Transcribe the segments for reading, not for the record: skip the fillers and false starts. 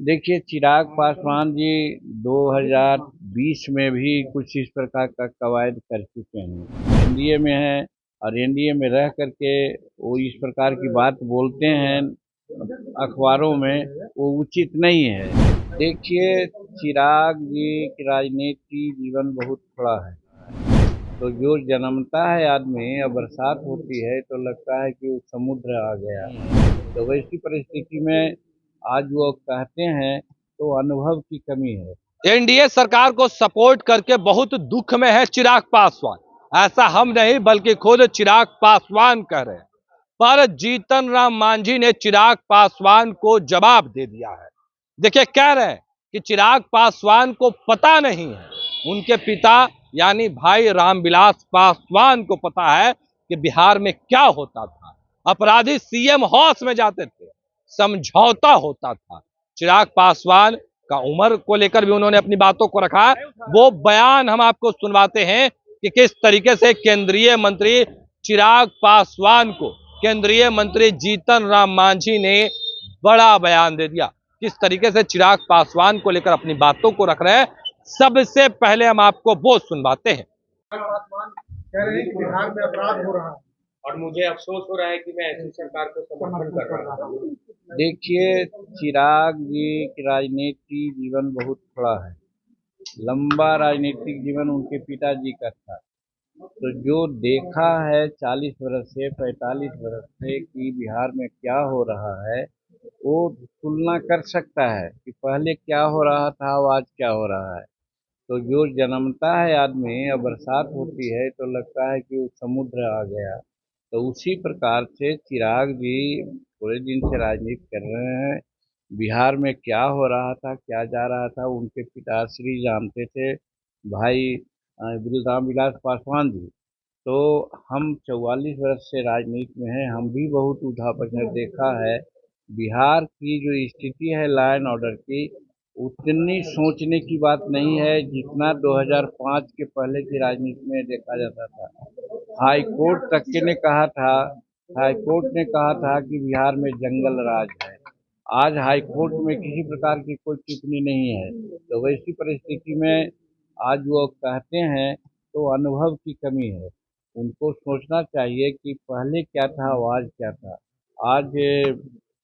देखिए, चिराग पासवान जी 2020 में भी कुछ इस प्रकार का कवायद कर चुके हैं। एनडीए में हैं और एनडीए में रह करके वो इस प्रकार की बात बोलते हैं अखबारों में, वो उचित नहीं है। देखिए, चिराग जी की राजनीति जीवन बहुत थोड़ा है। तो जो जन्मता है आदमी और बरसात होती है तो लगता है कि वो समुद्र आ गया। तो वैसी परिस्थिति में आज वो कहते हैं तो अनुभव की कमी है। एनडीए सरकार को सपोर्ट करके बहुत दुख में है चिराग पासवान। ऐसा हम नहीं बल्कि खुद चिराग पासवान कह रहे हैं। पर जीतन राम मांझी ने चिराग पासवान को जवाब दे दिया है। देखिए, कह रहे हैं कि चिराग पासवान को पता नहीं है, उनके पिता यानी भाई रामविलास पासवान को पता है कि बिहार में क्या होता था। अपराधी सीएम हाउस में जाते थे, समझौता होता था। चिराग पासवान का उम्र को लेकर भी उन्होंने अपनी बातों को रखा। वो बयान हम आपको सुनवाते हैं कि किस तरीके से केंद्रीय मंत्री चिराग पासवान को केंद्रीय मंत्री जीतन राम मांझी ने बड़ा बयान दे दिया। किस तरीके से चिराग पासवान को लेकर अपनी बातों को रख रहे हैं, सबसे पहले हम आपको वो सुनवाते हैं। पासवान कह रहे हैं कि बिहार में अपराध हो रहा है और मुझे अफसोस हो रहा है कि मैं ऐसी सरकार को समर्थन कर रहा हूँ। देखिए, चिराग जी की राजनीति जीवन बहुत थोड़ा है। लंबा राजनीतिक जीवन उनके पिताजी का था। तो जो देखा है 40 वर्ष से 45 वर्ष से कि बिहार में क्या हो रहा है, वो तुलना कर सकता है कि पहले क्या हो रहा था और आज क्या हो रहा है। तो जो जन्मता है आदमी और बरसात होती है तो लगता है कि वो समुद्र आ गया। तो उसी प्रकार से चिराग जी पूरे दिन से राजनीति कर रहे हैं। बिहार में क्या हो रहा था, क्या जा रहा था, उनके पिताश्री जानते थे, भाई रामविलास पासवान जी। तो हम 44 वर्ष से राजनीति में हैं, हम भी बहुत उठापटक देखा है। बिहार की जो स्थिति है लॉ एंड ऑर्डर की, उतनी सोचने की बात नहीं है जितना 2005 के पहले की राजनीति में देखा जाता था। हाई कोर्ट तक के ने कहा था, हाई कोर्ट ने कहा था कि बिहार में जंगल राज है। आज हाई कोर्ट में किसी प्रकार की कोई टिप्पणी नहीं है। तो वैसी परिस्थिति में आज वो कहते हैं तो अनुभव की कमी है। उनको सोचना चाहिए कि पहले क्या था और आज क्या था। आज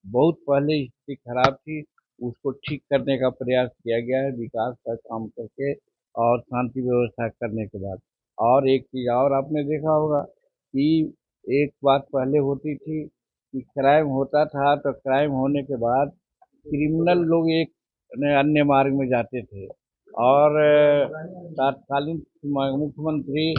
बहुत पहले स्थिति खराब थी, उसको ठीक करने का प्रयास किया गया है विकास का काम करके और शांति व्यवस्था करने के बाद। और एक चीज़ और आपने देखा होगा कि एक बात पहले होती थी कि क्राइम होता था तो क्राइम होने के बाद क्रिमिनल लोग एक अन्य मार्ग में जाते थे और तत्कालीन मुख्यमंत्री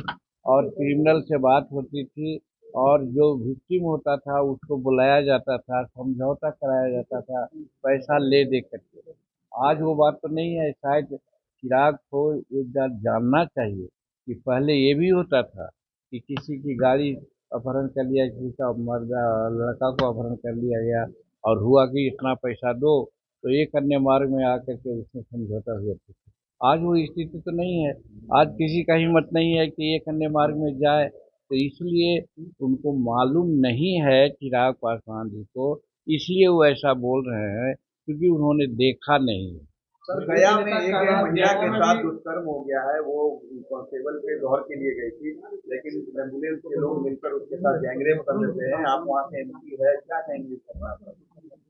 और क्रिमिनल से बात होती थी और जो विक्टिम होता था उसको बुलाया जाता था, समझौता कराया जाता था पैसा ले दे करके। आज वो बात तो नहीं है। शायद चिराग को एक बात जानना चाहिए कि पहले ये भी होता था कि किसी की गाड़ी अपहरण कर लिया, किसी का मर्द लड़का को अपहरण कर लिया गया और हुआ कि इतना पैसा दो, तो एक अन्य मार्ग में आकर के उसमें समझौता हुआ था। आज वो स्थिति तो नहीं है। आज किसी का हिम्मत नहीं है कि एक अन्य मार्ग में जाए। तो इसलिए उनको मालूम नहीं है चिराग पासवान जी को, इसलिए वो ऐसा बोल रहे हैं क्योंकि उन्होंने देखा नहीं है। सर, गया में एक महिला के साथ दुष्कर्म हो गया है। वो कांस्टेबल के घर के लिए गई थी, लेकिन एम्बुलेंस के लोग मिलकर उसके साथ गैंगरेप कर देते हैं। आप वहाँ से एमपी है, क्या कहेंगे इस घटना पर?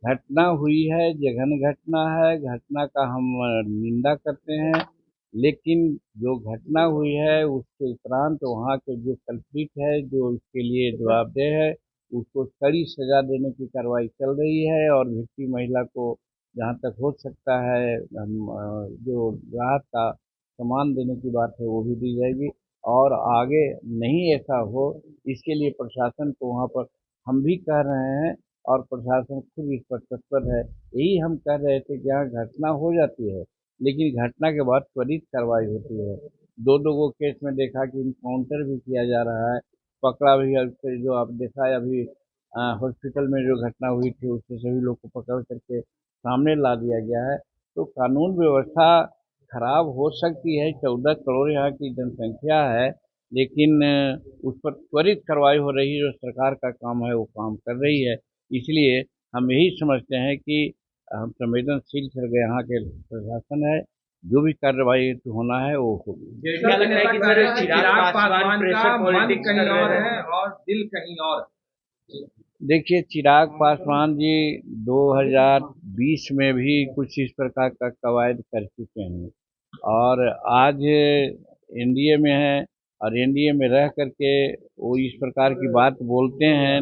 घटना हुई है, जघन्य घटना है, घटना का हम निंदा करते हैं। लेकिन जो घटना हुई है उसके उपरांत वहाँ के जो कल्प्रिट है, जो इसके लिए जवाबदेह है, उसको कड़ी सजा देने की कार्रवाई चल रही है और विक्टिम महिला को जहाँ तक हो सकता है हम जो राहत का सामान देने की बात है वो भी दी जाएगी। और आगे नहीं ऐसा हो, इसके लिए प्रशासन को वहाँ पर हम भी कह रहे हैं और प्रशासन खुद इस पर तत्पर है। यही हम कह रहे थे कि यहाँ घटना हो जाती है लेकिन घटना के बाद त्वरित कार्रवाई होती है। दो दो को केस में देखा कि इनकाउंटर भी किया जा रहा है, पकड़ा भी है। फिर जो आप देखा है अभी हॉस्पिटल में जो घटना हुई थी उससे सभी लोग को पकड़ करके सामने ला दिया गया है। तो कानून व्यवस्था खराब हो सकती है। 14 करोड़ यहाँ की जनसंख्या है, लेकिन उस पर त्वरित कार्रवाई हो रही है। जो सरकार का काम है वो काम कर रही है। इसलिए हम यही समझते हैं कि हम संवेदनशील सर यहाँ के प्रशासन है, जो भी कार्रवाई होना है वो होगी। क्या लगता है कि सर चिराग पासवान का मन कहीं और है और दिल कहीं और? देखिए, चिराग पासवान जी 2020 में भी कुछ इस प्रकार का कवायद कर चुके हैं और आज एनडीए में है और एनडीए में रह करके वो इस प्रकार की बात बोलते हैं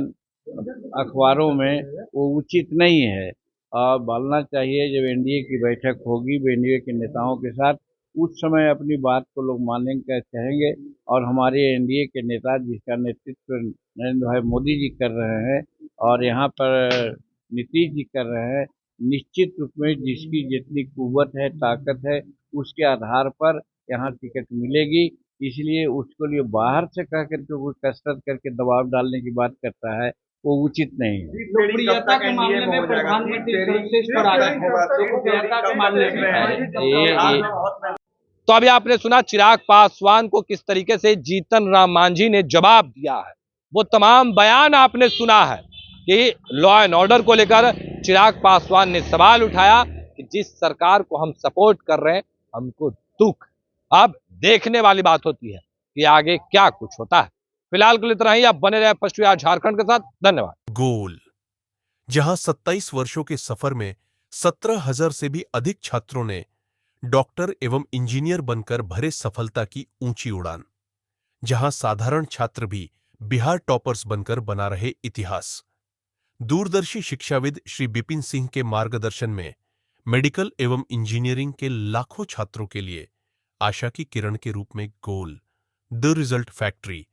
अखबारों में, वो उचित नहीं है। और बोलना चाहिए जब एनडीए की बैठक होगी एनडीए के नेताओं के साथ, उस समय अपनी बात को लोग मानेंगे कहेंगे। और हमारे एनडीए के नेता जिसका नेतृत्व नरेंद्र भाई मोदी जी कर रहे हैं और यहाँ पर नीतीश जी कर रहे हैं, निश्चित रूप में जिसकी जितनी कुव्वत है, ताकत है, उसके आधार पर यहाँ टिकट मिलेगी। इसलिए उसको लिए बाहर से कह करके कोई कसरत करके दबाव डालने की बात करता है, वो उचित नहीं है। लोकप्रियता के मामले में प्रधानमंत्री सर्वश्रेष्ठ पर आ गए हैं। लोकप्रियता के मामले में तो अभी आपने सुना चिराग पासवान को किस तरीके से जीतन राम मांझी ने जवाब दिया है। वो तमाम बयान आपने सुना है कि लॉ एंड ऑर्डर को लेकर चिराग पासवान ने सवाल उठाया कि जिस सरकार को हम सपोर्ट कर रहे हैं हमको दुख। अब देखने वाली बात होती है कि आगे क्या कुछ होता है। फिलहाल के लिए इतना ही। आप बने रहे फर्स्ट बिहार झारखंड के साथ। धन्यवाद। गोल, जहां 27 वर्षों के सफर में 17,000 से भी अधिक छात्रों ने डॉक्टर एवं इंजीनियर बनकर भरे सफलता की ऊंची उड़ान, जहां साधारण छात्र भी बिहार टॉपर्स बनकर बना रहे इतिहास। दूरदर्शी शिक्षाविद श्री बिपिन सिंह के मार्गदर्शन में मेडिकल एवं इंजीनियरिंग के लाखों छात्रों के लिए आशा की किरण के रूप में गोल, द रिजल्ट फैक्ट्री।